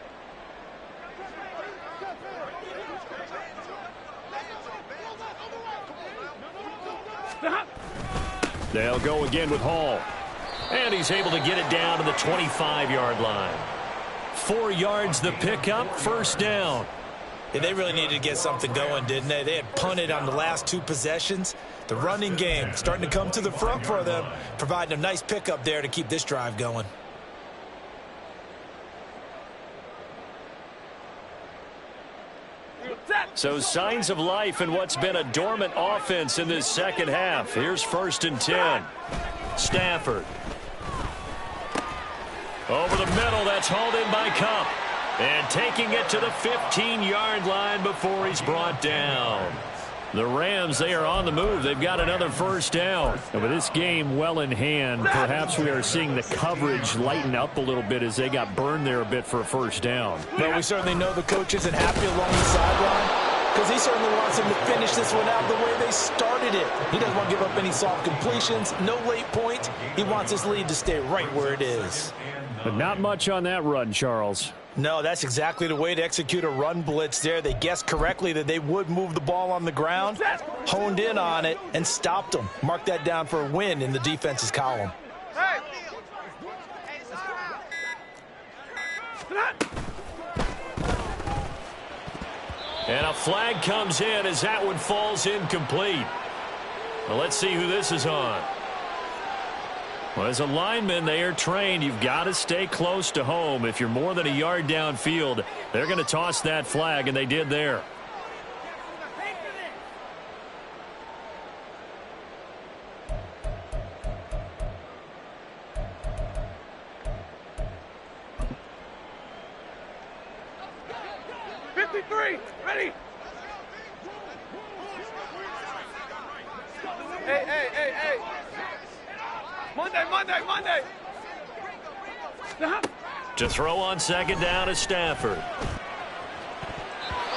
Speaker 5: They'll go again with Hall. And he's able to get it down to the 25-yard line. 4 yards the pickup, first down.
Speaker 2: Yeah, they really needed to get something going, didn't they? They had punted on the last 2 possessions. The running game starting to come to the front for them, providing a nice pickup there to keep this drive going.
Speaker 5: So signs of life in what's been a dormant offense in this second half. Here's 1st and 10. Stafford. Over the middle, that's hauled in by Cup. And taking it to the 15-yard line before he's brought down. The Rams, they are on the move. They've got another first down. And with this game well in hand, perhaps we are seeing the coverage lighten up a little bit as they got burned there a bit for a first down.
Speaker 2: Well, we certainly know the coach isn't happy along the sideline because he certainly wants them to finish this one out the way they started it. He doesn't want to give up any soft completions, no late points. He wants his lead to stay right where it is.
Speaker 5: But not much on that run, Charles.
Speaker 2: No, that's exactly the way to execute a run blitz there. They guessed correctly that they would move the ball on the ground, honed in on it, and stopped them. Mark that down for a win in the defense's column.
Speaker 5: And a flag comes in as that one falls incomplete. Well, let's see who this is on. Well, as a lineman, they are trained. You've got to stay close to home. If you're more than a yard downfield, they're going to toss that flag, and they did there.
Speaker 3: Ready? Hey. Monday.
Speaker 5: To throw on 2nd down is Stafford.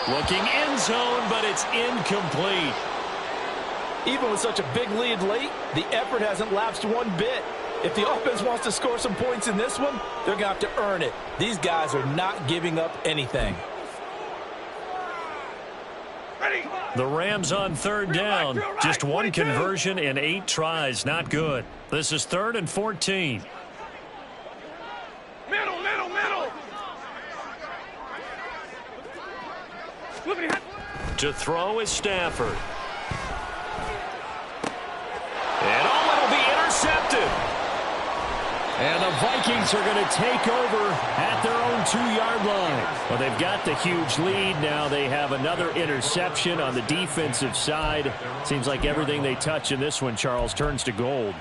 Speaker 5: Looking end zone, but it's incomplete.
Speaker 2: Even with such a big lead late, the effort hasn't lapsed one bit. If the offense wants to score some points in this one, they're going to have to earn it. These guys are not giving up anything.
Speaker 5: The Rams on 3rd down. Just one conversion in 8 tries. Not good. This is 3rd and 14.
Speaker 3: Middle.
Speaker 5: To throw is Stafford. And it'll be intercepted. And the Vikings are going to take over at their own 2-yard line. Well, they've got the huge lead. Now they have another interception on the defensive side. Seems like everything they touch in this one, Charles, turns to gold.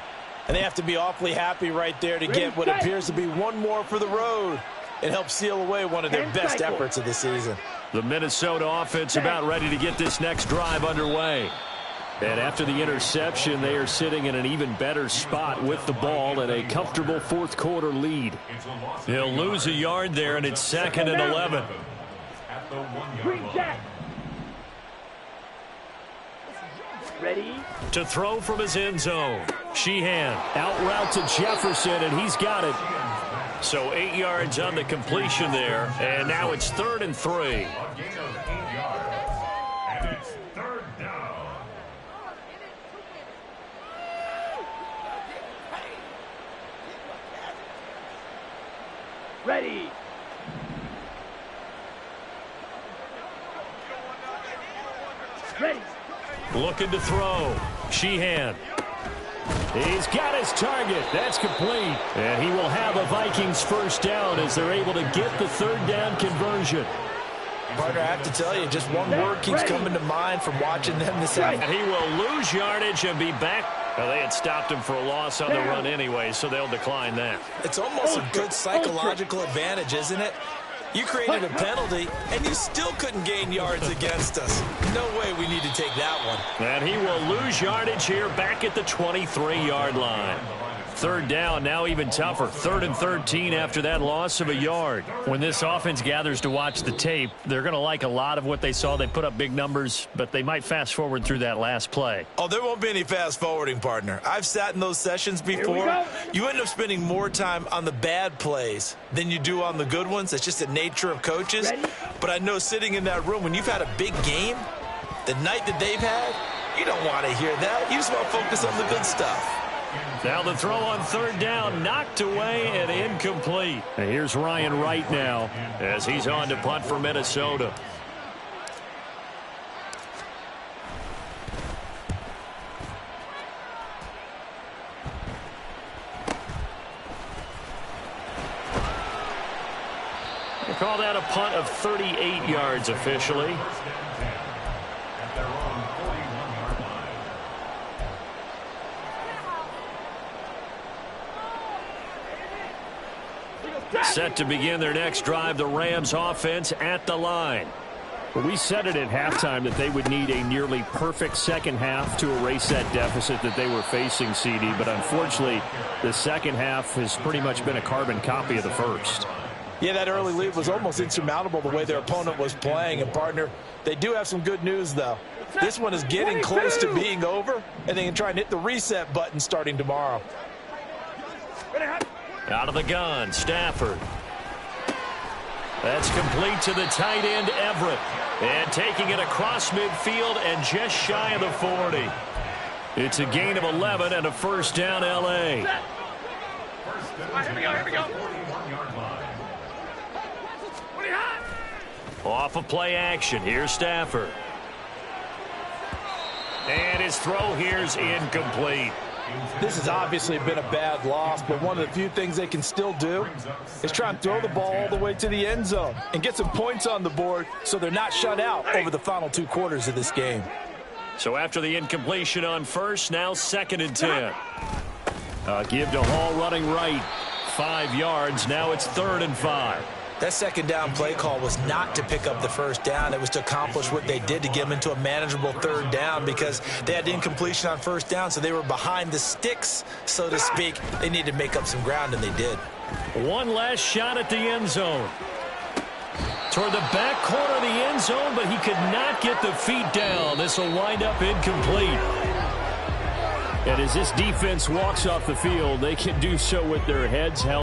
Speaker 2: And they have to be awfully happy right there to get what appears to be one more for the road. It helps seal away one of their best efforts of the season.
Speaker 5: The Minnesota offense about ready to get this next drive underway. And after the interception, they are sitting in an even better spot with the ball and a comfortable fourth quarter lead. He'll lose a yard there, and it's 2nd and 11.
Speaker 3: Ready?
Speaker 5: To throw from his end zone. Sheehan out route to Jefferson, and he's got it. So 8 yards on the completion there, and now it's 3rd and 3.
Speaker 3: Ready.
Speaker 1: Looking to throw. Sheehan. He's got his target. That's complete. And he will have a Vikings first down as they're able to get the third down conversion.
Speaker 2: Partner, I have to tell you, just one word keeps coming to mind from watching them this afternoon.
Speaker 1: And he will lose yardage and be back. Well, they had stopped him for a loss on the run anyway, so they'll decline that.
Speaker 2: It's almost a good psychological advantage, isn't it? You created a penalty, and you still couldn't gain yards against us. No way we need to take that one.
Speaker 1: And he will lose yardage here back at the 23-yard line. Third down, now even tougher. 3rd and 13 after that loss of a yard. When this offense gathers to watch the tape, they're going to like a lot of what they saw. They put up big numbers, but they might fast forward through that last play.
Speaker 2: Oh, there won't be any fast forwarding, partner. I've sat in those sessions before. You end up spending more time on the bad plays than you do on the good ones. It's just the nature of coaches. But I know sitting in that room, when you've had a big game, the night that they've had, you don't want to hear that. You just want to focus on the good stuff.
Speaker 1: Now the throw on third down, knocked away and incomplete. And here's Ryan Wright now as he's on to punt for Minnesota. They call that a punt of 38 yards officially. Set to begin their next drive, the Rams offense at the line.
Speaker 5: Well, we said it at halftime that they would need a nearly perfect second half to erase that deficit that they were facing, CD. But unfortunately, the second half has pretty much been a carbon copy of the first.
Speaker 2: Yeah, that early lead was almost insurmountable the way their opponent was playing. And, partner, they do have some good news, though. This one is getting close to being over, and they can try and hit the reset button starting tomorrow.
Speaker 1: Out of the gun, Stafford. That's complete to the tight end, Everett. And taking it across midfield and just shy of the 40. It's a gain of 11 and a first down, L.A.
Speaker 3: Here we go.
Speaker 1: Off of play action, here's Stafford. And his throw here's incomplete.
Speaker 2: This has obviously been a bad loss, but one of the few things they can still do is try and throw the ball all the way to the end zone and get some points on the board so they're not shut out over the final 2 quarters of this game.
Speaker 1: So after the incompletion on first, now 2nd and 10. Give to Hall running right. 5 yards. Now it's 3rd and 5.
Speaker 2: That second down play call was not to pick up the first down. It was to accomplish what they did to get them into a manageable 3rd down because they had incompletion on first down, so they were behind the sticks, so to speak. They needed to make up some ground, and they did.
Speaker 1: One last shot at the end zone. Toward the back corner of the end zone, but he could not get the feet down. This will wind up incomplete. And as this defense walks off the field, they can do so with their heads held.